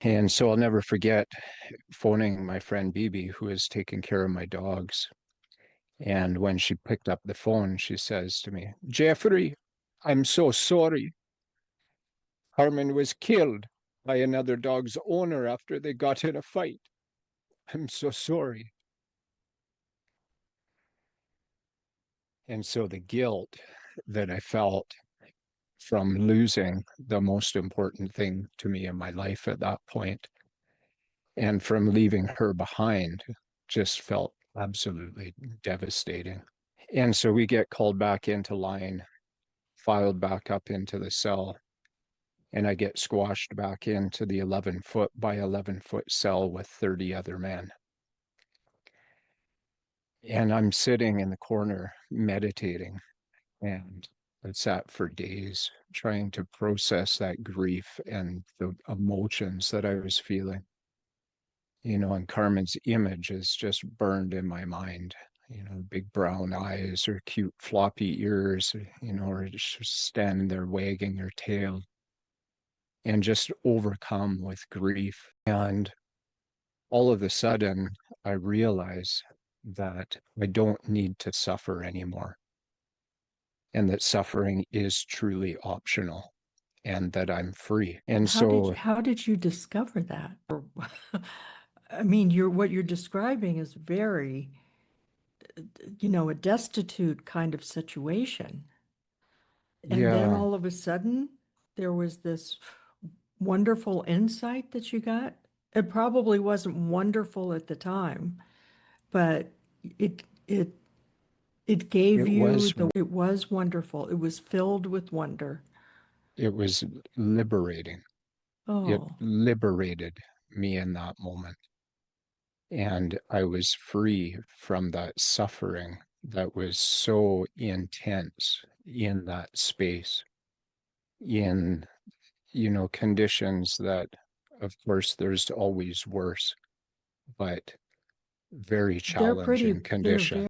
And so I'll never forget phoning my friend Bibi, who is taking care of my dogs. And when she picked up the phone, she says to me, Jeffrey, I'm so sorry. Carmen was killed by another dog's owner after they got in a fight. I'm so sorry. And so the guilt that I felt from losing the most important thing to me in my life at that point and from leaving her behind just felt absolutely devastating. And so we get called back into line, filed back up into the cell, and I get squashed back into the 11-foot by 11-foot cell with 30 other men. And I'm sitting in the corner meditating, and I sat for days trying to process that grief and the emotions that I was feeling. And Carmen's image is just burned in my mind. Big brown eyes, or cute floppy ears, or just standing there wagging her tail and just overcome with grief. And all of a sudden, I realize that I don't need to suffer anymore, and that suffering is truly optional, and that I'm free. And so, How did you discover that? Or, I mean, what you're describing is very, a destitute kind of situation. And then yeah, all of a sudden, there was this wonderful insight that you got. It probably wasn't wonderful at the time, but it it gave it you was the it was wonderful. It was filled with wonder. it was liberating. It Oh, liberated me in that moment. And I was free from that suffering that was so intense in that space, in, conditions that, of course, there's always worse, but very they're pretty, challenging they're conditions. very